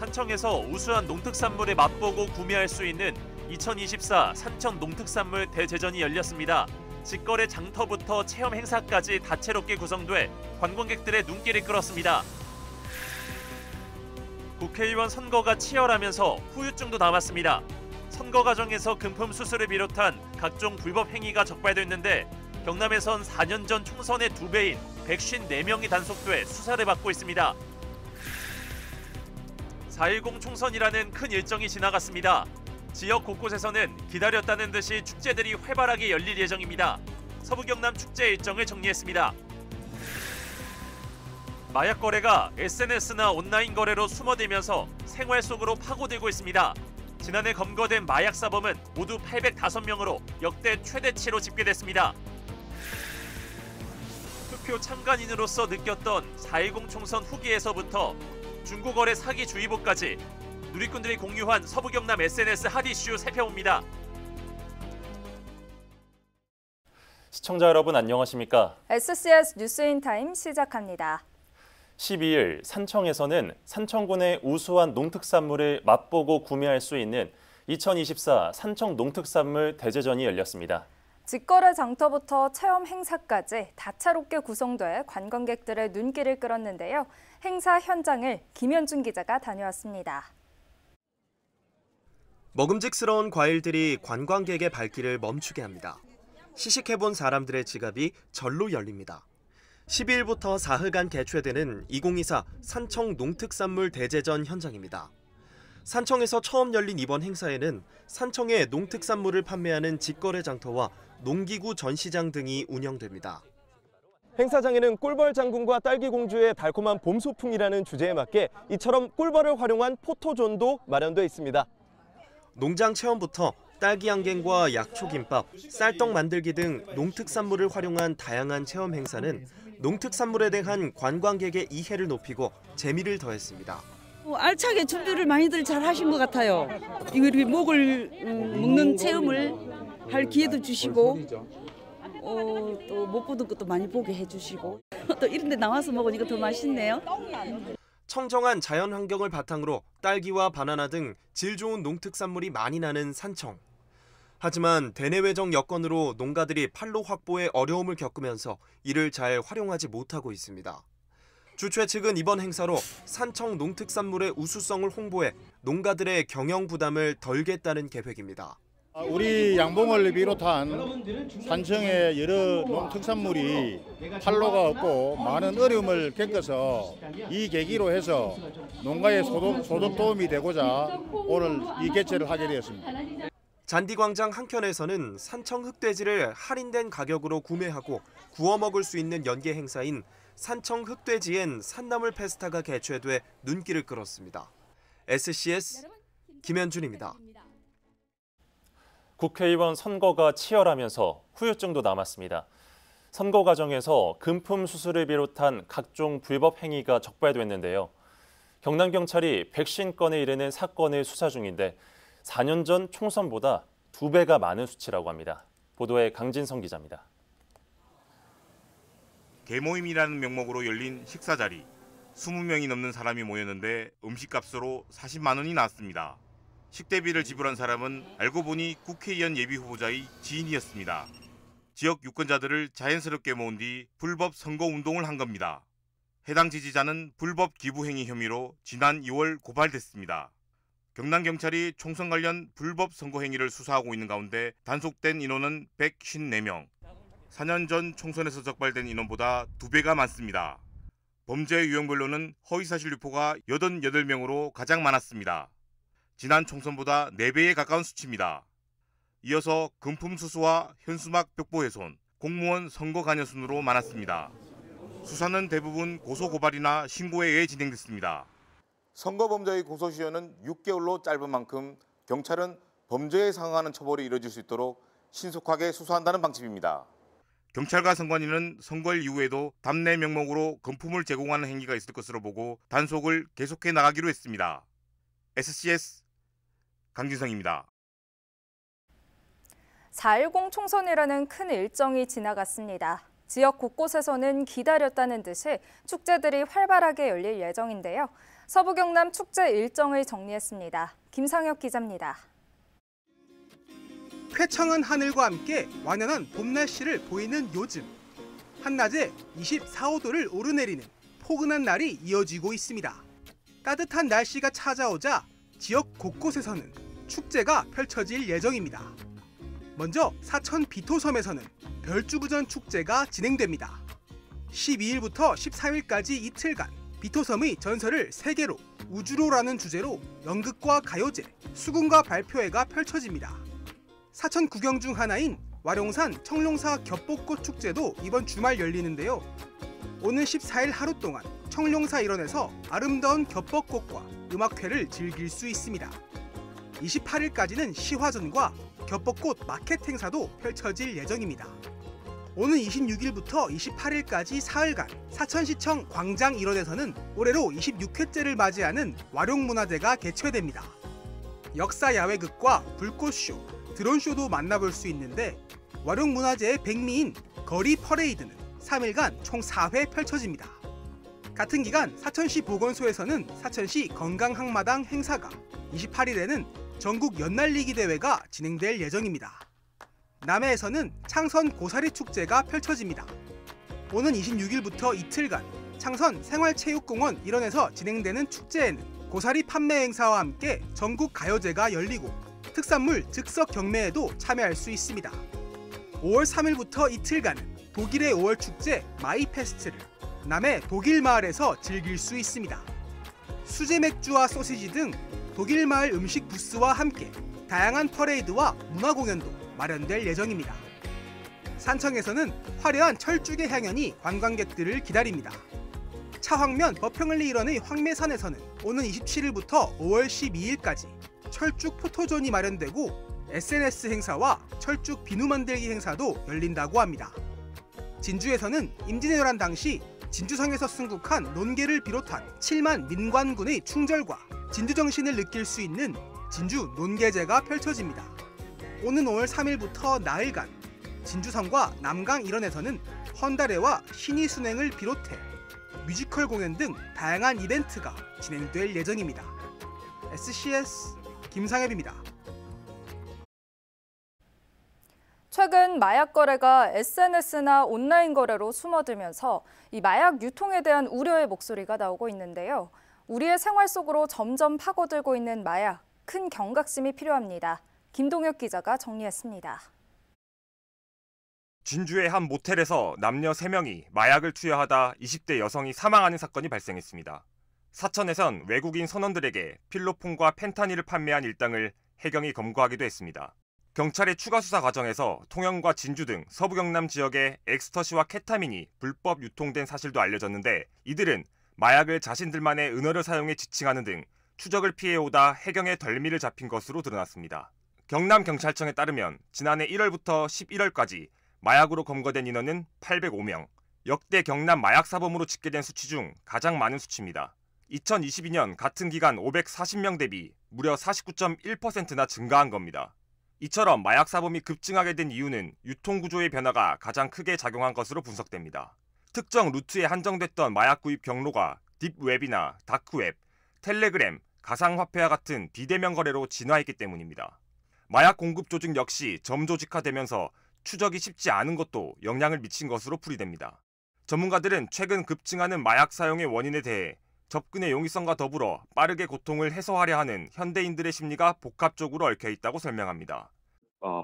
산청에서 우수한 농특산물을 맛보고 구매할 수 있는 2024 산청 농특산물 대제전이 열렸습니다. 직거래 장터부터 체험 행사까지 다채롭게 구성돼 관광객들의 눈길을 끌었습니다. 국회의원 선거가 치열하면서 후유증도 남았습니다. 선거 과정에서 금품 수수를 비롯한 각종 불법 행위가 적발됐는데 경남에선 4년 전 총선의 2배인 154명이 단속돼 수사를 받고 있습니다. 4.10 총선이라는 큰 일정이 지나갔습니다. 지역 곳곳에서는 기다렸다는 듯이 축제들이 활발하게 열릴 예정입니다. 서부 경남 축제 일정을 정리했습니다. 마약 거래가 SNS나 온라인 거래로 숨어들면서 생활 속으로 파고들고 있습니다. 지난해 검거된 마약 사범은 모두 805명으로 역대 최대치로 집계됐습니다. 투표 참관인으로서 느꼈던 4.10 총선 후기에서부터 중고거래 사기 주의보까지 누리꾼들이 공유한 서부 경남 SNS 핫 이슈 살펴봅니다. 시청자 여러분 안녕하십니까? SCS 뉴스인타임 시작합니다. 12일 산청에서는 산청군의 우수한 농특산물을 맛보고 구매할 수 있는 2024 산청 농특산물 대제전이 열렸습니다. 직거래 장터부터 체험 행사까지 다채롭게 구성돼 관광객들의 눈길을 끌었는데요. 행사 현장을 김현준 기자가 다녀왔습니다. 먹음직스러운 과일들이 관광객의 발길을 멈추게 합니다. 시식해본 사람들의 지갑이 절로 열립니다. 12일부터 사흘간 개최되는 2024 산청 농특산물 대제전 현장입니다. 산청에서 처음 열린 이번 행사에는 산청의 농특산물을 판매하는 직거래 장터와 농기구 전시장 등이 운영됩니다. 행사장에는 꿀벌 장군과 딸기 공주의 달콤한 봄 소풍이라는 주제에 맞게 이처럼 꿀벌을 활용한 포토존도 마련돼 있습니다. 농장 체험부터 딸기 양갱과 약초김밥, 쌀떡 만들기 등 농특산물을 활용한 다양한 체험 행사는 농특산물에 대한 관광객의 이해를 높이고 재미를 더했습니다. 알차게 준비를 많이들 잘 하신 것 같아요. 이렇게 목을 먹는 체험을 할 기회도 주시고 또 못 보던 것도 많이 보게 해주시고 또 이런 데 나와서 먹으니까 더 맛있네요. 청정한 자연 환경을 바탕으로 딸기와 바나나 등 질 좋은 농특산물이 많이 나는 산청. 하지만 대내외적 여건으로 농가들이 판로 확보에 어려움을 겪으면서 이를 잘 활용하지 못하고 있습니다. 주최 측은 이번 행사로 산청 농특산물의 우수성을 홍보해 농가들의 경영 부담을 덜겠다는 계획입니다. 우리 양봉을 비롯한 산청의 여러 농특산물이 판로가 없고 많은 어려움을 겪어서 이 계기로 해서 농가의 소득 도움이 되고자 오늘 이 개최를 하게 되었습니다. 잔디광장 한켠에서는 산청 흑돼지를 할인된 가격으로 구매하고 구워 먹을 수 있는 연계 행사인 산청 흑돼지엔 산나물 페스타가 개최돼 눈길을 끌었습니다. SCS 김현준입니다. 국회의원 선거가 치열하면서 후유증도 남았습니다. 선거 과정에서 금품 수수를 비롯한 각종 불법 행위가 적발됐는데요. 경남경찰이 150건에 이르는 사건을 수사 중인데 4년 전 총선보다 2배가 많은 수치라고 합니다. 보도에 강진성 기자입니다. 개모임이라는 명목으로 열린 식사 자리. 20명이 넘는 사람이 모였는데 음식값으로 40만 원이 나왔습니다. 식대비를 지불한 사람은 알고 보니 국회의원 예비후보자의 지인이었습니다. 지역 유권자들을 자연스럽게 모은 뒤 불법 선거운동을 한 겁니다. 해당 지지자는 불법 기부행위 혐의로 지난 2월 고발됐습니다. 경남경찰이 총선 관련 불법 선거 행위를 수사하고 있는 가운데 단속된 인원은 154명. 4년 전 총선에서 적발된 인원보다 2배가 많습니다. 범죄 유형별로는 허위사실 유포가 88명으로 가장 많았습니다. 지난 총선보다 4배에 가까운 수치입니다. 이어서 금품 수수와 현수막 벽보 훼손, 공무원 선거 관여 순으로 많았습니다. 수사는 대부분 고소고발이나 신고에 의해 진행됐습니다. 선거범죄의 공소시효는 6개월로 짧은 만큼 경찰은 범죄에 상응하는 처벌이 이뤄질 수 있도록 신속하게 수사한다는 방침입니다. 경찰과 선관위는 선거일 이후에도 답례 명목으로 금품을 제공하는 행위가 있을 것으로 보고 단속을 계속해 나가기로 했습니다. SCS 강진성입니다. 4.10 총선이라는 큰 일정이 지나갔습니다. 지역 곳곳에서는 기다렸다는 듯이 축제들이 활발하게 열릴 예정인데요. 서부 경남 축제 일정을 정리했습니다. 김상혁 기자입니다. 쾌청한 하늘과 함께 완연한 봄 날씨를 보이는 요즘. 한낮에 24, 5도를 오르내리는 포근한 날이 이어지고 있습니다. 따뜻한 날씨가 찾아오자 지역 곳곳에서는 축제가 펼쳐질 예정입니다. 먼저 사천 비토섬에서는 별주부전 축제가 진행됩니다. 12일부터 14일까지 이틀간 비토섬의 전설을 세계로 우주로라는 주제로 연극과 가요제, 수군과 발표회가 펼쳐집니다. 사천 구경 중 하나인 와룡산 청룡사 겹벚꽃 축제도 이번 주말 열리는데요. 오는 14일 하루 동안 청룡사 일원에서 아름다운 겹벚꽃과 음악회를 즐길 수 있습니다. 28일까지는 시화전과 겹벚꽃 마켓 행사도 펼쳐질 예정입니다. 오는 26일부터 28일까지 사흘간 사천시청 광장 일원에서는 올해로 26회째를 맞이하는 와룡문화제가 개최됩니다. 역사 야외극과 불꽃쇼, 드론쇼도 만나볼 수 있는데 와룡문화제의 백미인 거리 퍼레이드는 3일간 총 4회 펼쳐집니다. 같은 기간 사천시 보건소에서는 사천시 건강항마당 행사가, 28일에는 전국 연날리기 대회가 진행될 예정입니다. 남해에서는 창선 고사리 축제가 펼쳐집니다. 오는 26일부터 이틀간 창선 생활체육공원 일원에서 진행되는 축제에는 고사리 판매 행사와 함께 전국 가요제가 열리고 특산물 즉석 경매에도 참여할 수 있습니다. 5월 3일부터 이틀간은 독일의 5월 축제 마이페스트를 남해 독일 마을에서 즐길 수 있습니다. 수제 맥주와 소시지 등 독일 마을 음식 부스와 함께 다양한 퍼레이드와 문화 공연도 마련될 예정입니다. 산청에서는 화려한 철쭉의 향연이 관광객들을 기다립니다. 차황면 버평을리 일원의 황매산에서는 오는 27일부터 5월 12일까지 철쭉 포토존이 마련되고 SNS 행사와 철쭉 비누 만들기 행사도 열린다고 합니다. 진주에서는 임진왜란 당시 진주성에서 순국한 논개를 비롯한 7만 민관군의 충절과 진주 정신을 느낄 수 있는 진주 논개제가 펼쳐집니다. 오는 5월 3일부터 나흘간 진주성과 남강 일원에서는 헌다레와 신이 순행을 비롯해 뮤지컬 공연 등 다양한 이벤트가 진행될 예정입니다. SCS 김상엽입니다. 최근 마약 거래가 SNS나 온라인 거래로 숨어들면서 이 마약 유통에 대한 우려의 목소리가 나오고 있는데요. 우리의 생활 속으로 점점 파고들고 있는 마약, 큰 경각심이 필요합니다. 김동혁 기자가 정리했습니다. 진주의 한 모텔에서 남녀 3명이 마약을 투여하다 20대 여성이 사망하는 사건이 발생했습니다. 사천에선 외국인 선원들에게 필로폰과 펜타닐을 판매한 일당을 해경이 검거하기도 했습니다. 경찰의 추가 수사 과정에서 통영과 진주 등 서부 경남 지역에 엑스터시와 케타민이 불법 유통된 사실도 알려졌는데 이들은 마약을 자신들만의 은어를 사용해 지칭하는 등 추적을 피해오다 해경의 덜미를 잡힌 것으로 드러났습니다. 경남경찰청에 따르면 지난해 1월부터 11월까지 마약으로 검거된 인원은 805명, 역대 경남 마약사범으로 집계된 수치 중 가장 많은 수치입니다. 2022년 같은 기간 540명 대비 무려 49.1%나 증가한 겁니다. 이처럼 마약사범이 급증하게 된 이유는 유통구조의 변화가 가장 크게 작용한 것으로 분석됩니다. 특정 루트에 한정됐던 마약 구입 경로가 딥웹이나 다크웹, 텔레그램, 가상화폐와 같은 비대면 거래로 진화했기 때문입니다. 마약 공급 조직 역시 점조직화되면서 추적이 쉽지 않은 것도 영향을 미친 것으로 풀이됩니다. 전문가들은 최근 급증하는 마약 사용의 원인에 대해 접근의 용이성과 더불어 빠르게 고통을 해소하려 하는 현대인들의 심리가 복합적으로 얽혀 있다고 설명합니다.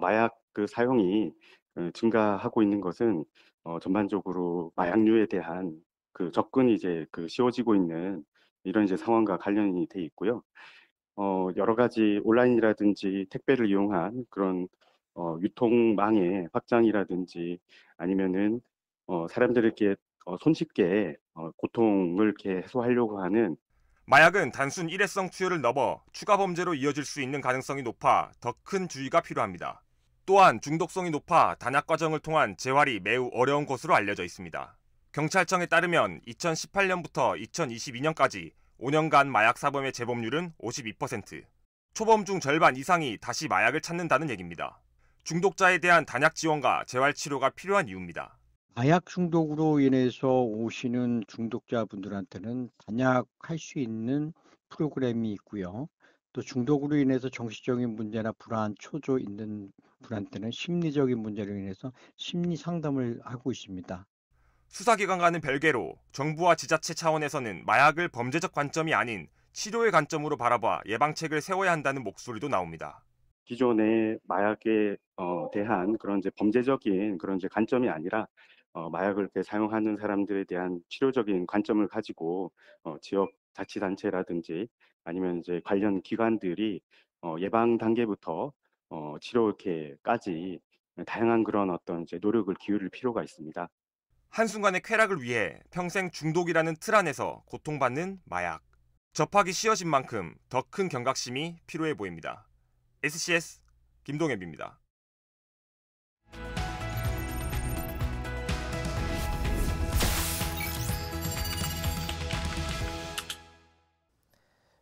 마약 사용이 증가하고 있는 것은 전반적으로 마약류에 대한 접근이 쉬워지고 있는 이런 상황과 관련이 돼 있고요. 여러 가지 온라인이라든지 택배를 이용한 그런 유통망의 확장이라든지 아니면은 사람들에게 손쉽게 고통을 이렇게 해소하려고 하는 마약은 단순 일회성 투여를 넘어 추가 범죄로 이어질 수 있는 가능성이 높아 더 큰 주의가 필요합니다. 또한 중독성이 높아 단약 과정을 통한 재활이 매우 어려운 것으로 알려져 있습니다. 경찰청에 따르면 2018년부터 2022년까지 5년간 마약 사범의 재범률은 52%, 초범 중 절반 이상이 다시 마약을 찾는다는 얘기입니다. 중독자에 대한 단약 지원과 재활 치료가 필요한 이유입니다. 마약 중독으로 인해서 오시는 중독자분들한테는 단약할 수 있는 프로그램이 있고요. 또 중독으로 인해서 정신적인 문제나 불안, 초조 있는 분한테는 심리적인 문제로 인해서 심리 상담을 하고 있습니다. 수사기관과는 별개로 정부와 지자체 차원에서는 마약을 범죄적 관점이 아닌 치료의 관점으로 바라봐 예방책을 세워야 한다는 목소리도 나옵니다. 기존의 마약에 대한 그런 이제 범죄적인 그런 이제 관점이 아니라 마약을 이렇게 사용하는 사람들에 대한 치료적인 관점을 가지고 지역 자치단체라든지 아니면 이제 관련 기관들이 예방 단계부터 치료 이렇게까지 다양한 그런 어떤 이제 노력을 기울일 필요가 있습니다. 한순간의 쾌락을 위해 평생 중독이라는 틀 안에서 고통받는 마약. 접하기 쉬워진 만큼 더 큰 경각심이 필요해 보입니다. SCS 김동엽입니다.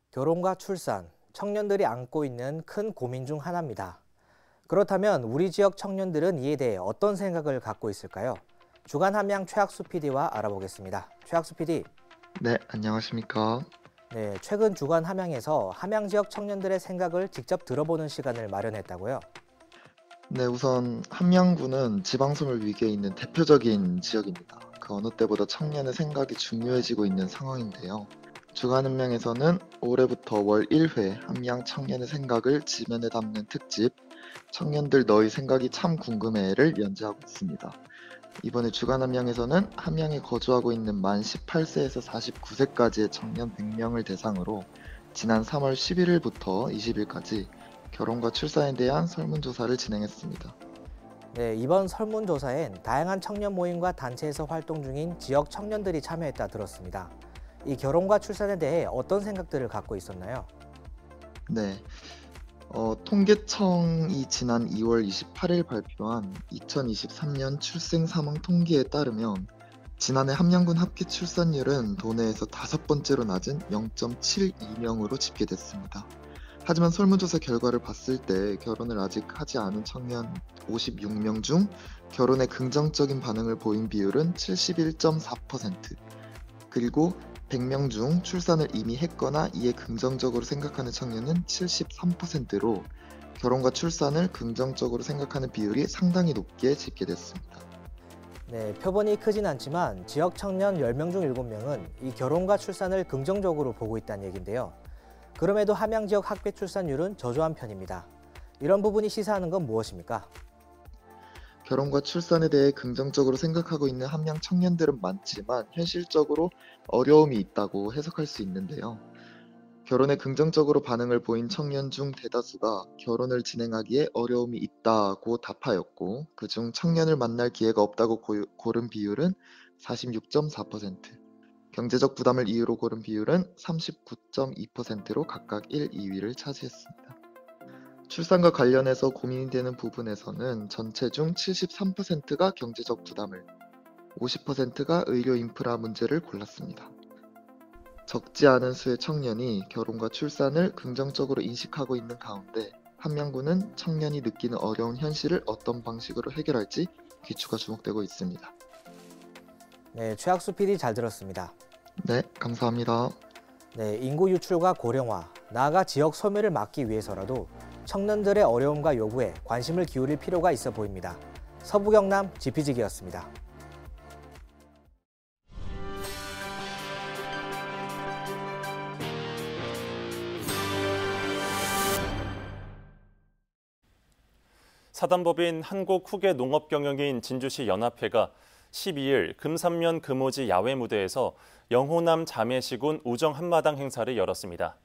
결혼과 출산, 청년들이 안고 있는 큰 고민 중 하나입니다. 그렇다면 우리 지역 청년들은 이에 대해 어떤 생각을 갖고 있을까요? 주간 함양 최학수 PD와 알아보겠습니다. 최학수 PD. 네, 안녕하십니까. 네, 최근 주간 함양에서 함양 지역 청년들의 생각을 직접 들어보는 시간을 마련했다고요? 네, 우선 함양구는 지방소멸 위기에 있는 대표적인 지역입니다. 그 어느 때보다 청년의 생각이 중요해지고 있는 상황인데요. 주간 함양에서는 올해부터 월 1회 함양 청년의 생각을 지면에 담는 특집 청년들 너희 생각이 참 궁금해를 연재하고 있습니다. 이번에 주간 함양에서는 함양에 거주하고 있는 만 18세에서 49세까지의 청년 100명을 대상으로 지난 3월 11일부터 20일까지 결혼과 출산에 대한 설문조사를 진행했습니다. 네, 이번 설문조사엔 다양한 청년 모임과 단체에서 활동 중인 지역 청년들이 참여했다 들었습니다. 이 결혼과 출산에 대해 어떤 생각들을 갖고 있었나요? 네, 통계청이 지난 2월 28일 발표한 2023년 출생 사망 통계에 따르면 지난해 함양군 합계 출산율은 도내에서 5번째로 낮은 0.72명으로 집계됐습니다. 하지만 설문조사 결과를 봤을 때 결혼을 아직 하지 않은 청년 56명 중 결혼에 긍정적인 반응을 보인 비율은 71.4%, 그리고 100명 중 출산을 이미 했거나 이에 긍정적으로 생각하는 청년은 73%로 결혼과 출산을 긍정적으로 생각하는 비율이 상당히 높게 집계됐습니다. 네, 표본이 크진 않지만 지역 청년 10명 중 7명은 이 결혼과 출산을 긍정적으로 보고 있다는 얘기인데요. 그럼에도 함양 지역 학대 출산율은 저조한 편입니다. 이런 부분이 시사하는 건 무엇입니까? 결혼과 출산에 대해 긍정적으로 생각하고 있는 함양 청년들은 많지만 현실적으로 어려움이 있다고 해석할 수 있는데요. 결혼에 긍정적으로 반응을 보인 청년 중 대다수가 결혼을 진행하기에 어려움이 있다고 답하였고, 그중 청년을 만날 기회가 없다고 고른 비율은 46.4%, 경제적 부담을 이유로 고른 비율은 39.2%로 각각 1, 2위를 차지했습니다. 출산과 관련해서 고민이 되는 부분에서는 전체 중 73%가 경제적 부담을, 50%가 의료 인프라 문제를 골랐습니다. 적지 않은 수의 청년이 결혼과 출산을 긍정적으로 인식하고 있는 가운데 함양구는 청년이 느끼는 어려운 현실을 어떤 방식으로 해결할지 귀추가 주목되고 있습니다. 네, 최학수 PD 잘 들었습니다. 네, 감사합니다. 네, 인구 유출과 고령화, 나아가 지역 소멸을 막기 위해서라도 청년들의 어려움과 요구에 관심을 기울일 필요가 있어 보입니다. 서부경남 지피지기였습니다. 사단법인 한국 후계 농업경영인 진주시 연합회가 12일 금삼면 금오지 야외 무대에서 영호남 자매시군 우정 한마당 행사를 열었습니다.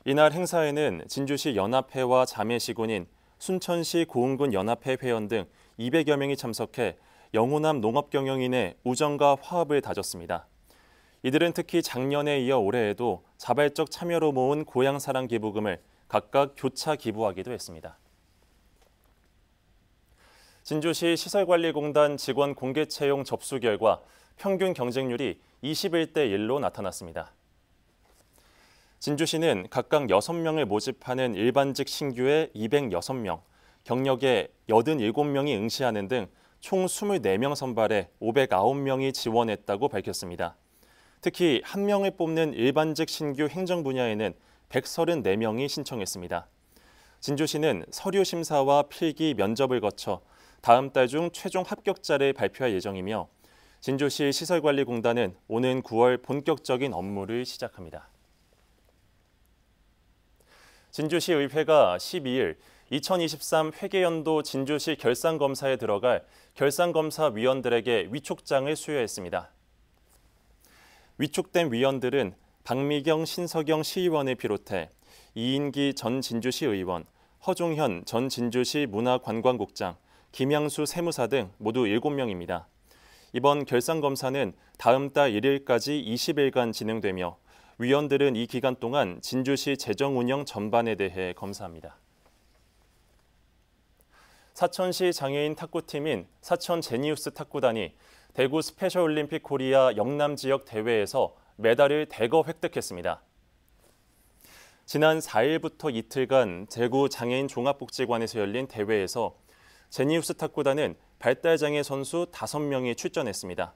이날 행사에는 진주시 연합회와 자매시군인 순천시 고흥군 연합회 회원 등 200여 명이 참석해 영호남 농업경영인의 우정과 화합을 다졌습니다. 이들은 특히 작년에 이어 올해에도 자발적 참여로 모은 고향사랑 기부금을 각각 교차 기부하기도 했습니다. 진주시 시설관리공단 직원 공개 채용 접수 결과 평균 경쟁률이 21대 1로 나타났습니다. 진주시는 각각 6명을 모집하는 일반직 신규에 206명, 경력에 87명이 응시하는 등 총 24명 선발해 509명이 지원했다고 밝혔습니다. 특히 1명을 뽑는 일반직 신규 행정 분야에는 134명이 신청했습니다. 진주시는 서류 심사와 필기 면접을 거쳐 다음 달 중 최종 합격자를 발표할 예정이며 진주시 시설관리공단은 오는 9월 본격적인 업무를 시작합니다. 진주시 의회가 12일 2023 회계연도 진주시 결산검사에 들어갈 결산검사위원들에게 위촉장을 수여했습니다. 위촉된 위원들은 박미경 신서경 시의원을 비롯해 이인기 전 진주시 의원, 허종현 전 진주시 문화관광국장, 김양수 세무사 등 모두 7명입니다. 이번 결산검사는 다음 달 1일까지 20일간 진행되며 위원들은 이 기간 동안 진주시 재정 운영 전반에 대해 검사합니다. 사천시 장애인 탁구팀인 사천 제니우스 탁구단이 대구 스페셜올림픽 코리아 영남 지역 대회에서 메달을 대거 획득했습니다. 지난 4일부터 이틀간 대구 장애인 종합복지관에서 열린 대회에서 제니우스 탁구단은 발달장애 선수 5명이 출전했습니다.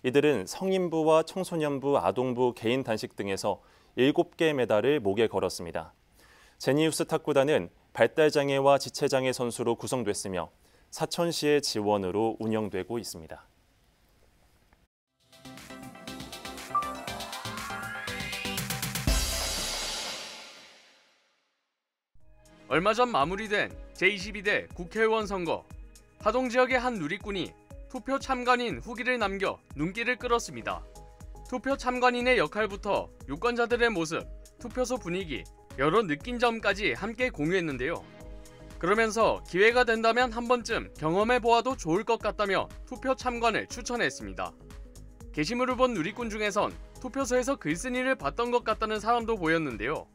이들은 성인부와 청소년부, 아동부, 개인 단식 등에서 7개의 메달을 목에 걸었습니다. 제니우스 탁구단은 발달장애와 지체장애 선수로 구성됐으며 사천시의 지원으로 운영되고 있습니다. 얼마 전 마무리된 제22대 국회의원 선거. 하동 지역의 한 누리꾼이 투표 참관인 후기를 남겨 눈길을 끌었습니다. 투표 참관인의 역할부터 유권자들의 모습, 투표소 분위기, 여러 느낀 점까지 함께 공유했는데요. 그러면서 기회가 된다면 한 번쯤 경험해보아도 좋을 것 같다며 투표 참관을 추천했습니다. 게시물을 본 누리꾼 중에선 투표소에서 글쓴이를 봤던 것 같다는 사람도 보였는데요.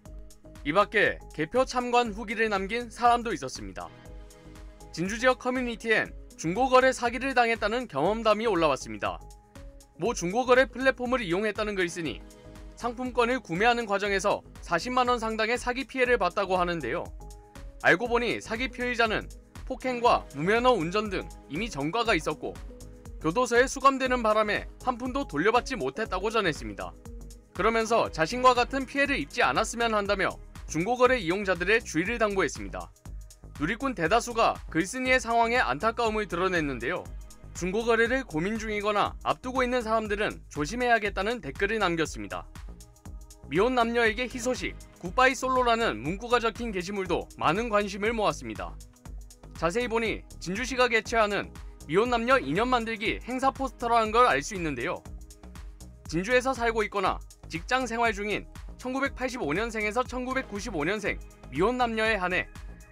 이 밖에 개표 참관 후기를 남긴 사람도 있었습니다. 진주 지역 커뮤니티엔 중고거래 사기를 당했다는 경험담이 올라왔습니다. 모 중고거래 플랫폼을 이용했다는 글쓴이 상품권을 구매하는 과정에서 40만 원 상당의 사기 피해를 봤다고 하는데요. 알고 보니 사기 피의자는 폭행과 무면허 운전 등 이미 전과가 있었고 교도소에 수감되는 바람에 한 푼도 돌려받지 못했다고 전했습니다. 그러면서 자신과 같은 피해를 입지 않았으면 한다며 중고거래 이용자들의 주의를 당부했습니다. 누리꾼 대다수가 글쓴이의 상황에 안타까움을 드러냈는데요. 중고거래를 고민 중이거나 앞두고 있는 사람들은 조심해야겠다는 댓글을 남겼습니다. 미혼 남녀에게 희소식, 굿바이 솔로라는 문구가 적힌 게시물도 많은 관심을 모았습니다. 자세히 보니 진주시가 개최하는 미혼 남녀 인연 만들기 행사 포스터라는 걸 알 수 있는데요. 진주에서 살고 있거나 직장 생활 중인 1985년생에서 1995년생 미혼 남녀에 한해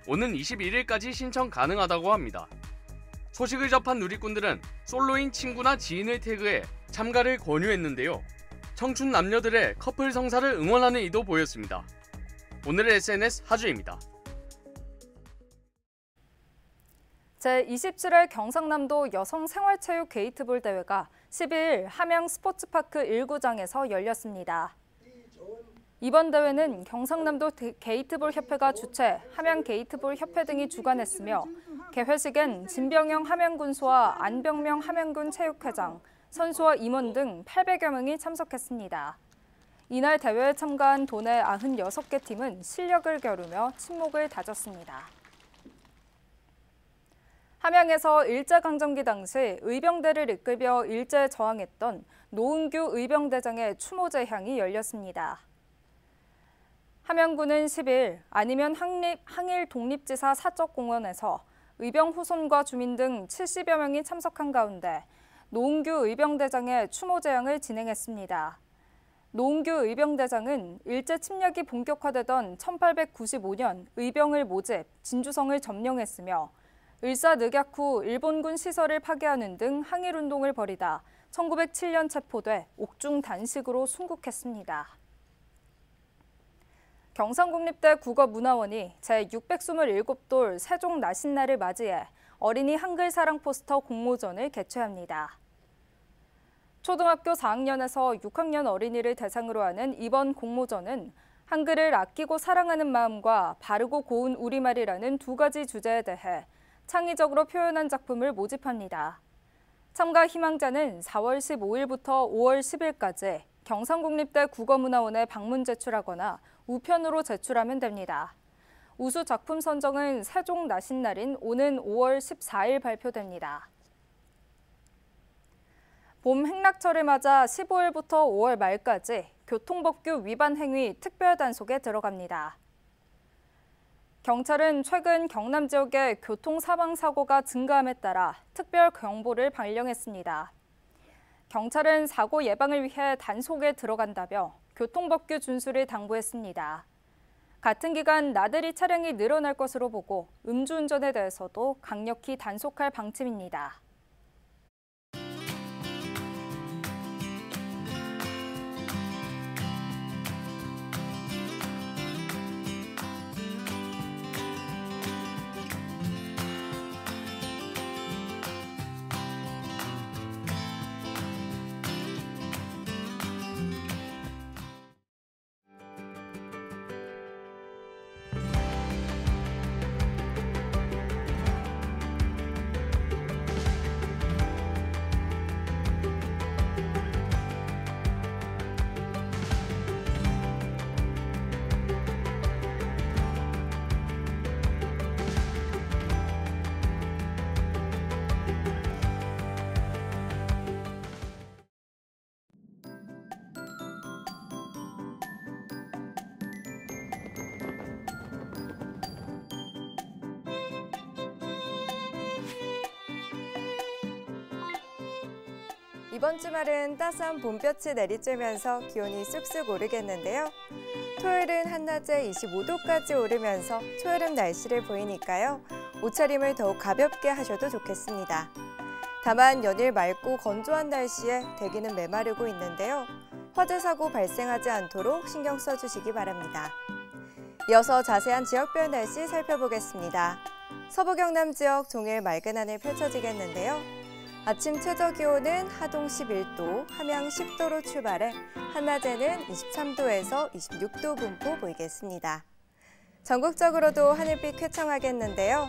오는 21일까지 신청 가능하다고 합니다. 소식을 접한 누리꾼들은 솔로인 친구나 지인을 태그해 참가를 권유했는데요. 청춘 남녀들의 커플 성사를 응원하는 이도 보였습니다. 오늘의 SNS 하주입니다. 제27회 경상남도 여성생활체육 게이트볼 대회가 12일 함양 스포츠파크 1구장에서 열렸습니다. 이번 대회는 경상남도 게이트볼 협회가 주최, 함양 게이트볼 협회 등이 주관했으며 개회식엔 진병영 함양군수와 안병명 함양군 체육회장, 선수와 임원 등 800여 명이 참석했습니다. 이날 대회에 참가한 도내 96개 팀은 실력을 겨루며 친목을 다졌습니다. 함양에서 일제강점기 당시 의병대를 이끌며 일제에 저항했던 노은규 의병대장의 추모제향이 열렸습니다. 함양군은 10일 아니면 항일 독립지사 사적공원에서 의병 후손과 주민 등 70여 명이 참석한 가운데 노은규 의병대장의 추모제향을 진행했습니다. 노은규 의병대장은 일제 침략이 본격화되던 1895년 의병을 모집, 진주성을 점령했으며 을사늑약 후 일본군 시설을 파괴하는 등 항일운동을 벌이다 1907년 체포돼 옥중 단식으로 순국했습니다. 경상국립대 국어문화원이 제627돌 세종 나신날을 맞이해 어린이 한글 사랑 포스터 공모전을 개최합니다. 초등학교 4학년에서 6학년 어린이를 대상으로 하는 이번 공모전은 한글을 아끼고 사랑하는 마음과 바르고 고운 우리말이라는 두 가지 주제에 대해 창의적으로 표현한 작품을 모집합니다. 참가 희망자는 4월 15일부터 5월 10일까지 경상국립대 국어문화원에 방문 제출하거나 우편으로 제출하면 됩니다. 우수 작품 선정은 세종 나신날인 오는 5월 14일 발표됩니다. 봄 행락철을 맞아 15일부터 5월 말까지 교통법규 위반 행위 특별 단속에 들어갑니다. 경찰은 최근 경남 지역의 교통 사망 사고가 증가함에 따라 특별 경보를 발령했습니다. 경찰은 사고 예방을 위해 단속에 들어간다며 교통법규 준수를 당부했습니다. 같은 기간 나들이 차량이 늘어날 것으로 보고 음주운전에 대해서도 강력히 단속할 방침입니다. 이번 주말은 따스한 봄볕이 내리쬐면서 기온이 쑥쑥 오르겠는데요. 토요일은 한낮에 25도까지 오르면서 초여름 날씨를 보이니까요. 옷차림을 더욱 가볍게 하셔도 좋겠습니다. 다만 연일 맑고 건조한 날씨에 대기는 메마르고 있는데요. 화재 사고 발생하지 않도록 신경 써주시기 바랍니다. 이어서 자세한 지역별 날씨 살펴보겠습니다. 서부 경남 지역 종일 맑은 하늘 펼쳐지겠는데요. 아침 최저 기온은 하동 11도, 함양 10도로 출발해 한낮에는 23도에서 26도 분포 보이겠습니다. 전국적으로도 하늘빛 쾌청하겠는데요.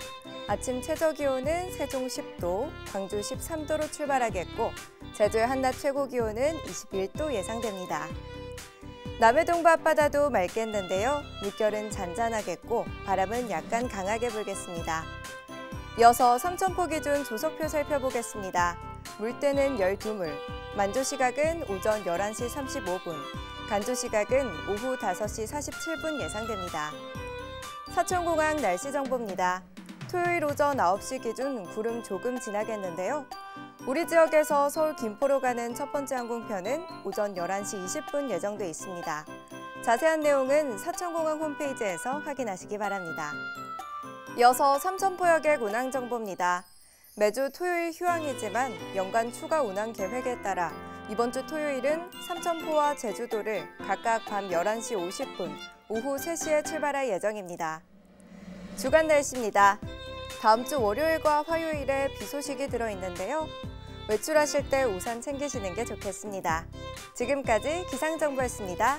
아침 최저 기온은 세종 10도, 광주 13도로 출발하겠고 제주의 한낮 최고 기온은 21도 예상됩니다. 남해동부 앞바다도 맑겠는데요. 물결은 잔잔하겠고 바람은 약간 강하게 불겠습니다. 이어서 삼천포 기준 조석표 살펴보겠습니다. 물때는 12물, 만조 시각은 오전 11시 35분, 간조 시각은 오후 5시 47분 예상됩니다. 사천공항 날씨 정보입니다. 토요일 오전 9시 기준 구름 조금 지나겠는데요. 우리 지역에서 서울 김포로 가는 첫 번째 항공편은 오전 11시 20분 예정돼 있습니다. 자세한 내용은 사천공항 홈페이지에서 확인하시기 바랍니다. 이어서 삼천포역의 운항 정보입니다. 매주 토요일 휴항이지만 연간 추가 운항 계획에 따라 이번 주 토요일은 삼천포와 제주도를 각각 밤 11시 50분, 오후 3시에 출발할 예정입니다. 주간 날씨입니다. 다음 주 월요일과 화요일에 비 소식이 들어있는데요. 외출하실 때 우산 챙기시는 게 좋겠습니다. 지금까지 기상정보였습니다.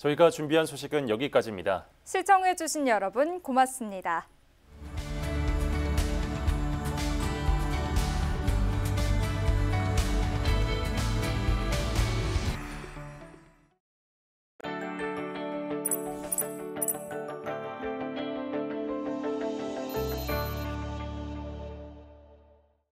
저희가 준비한 소식은 여기까지입니다. 시청해주신 여러분 고맙습니다.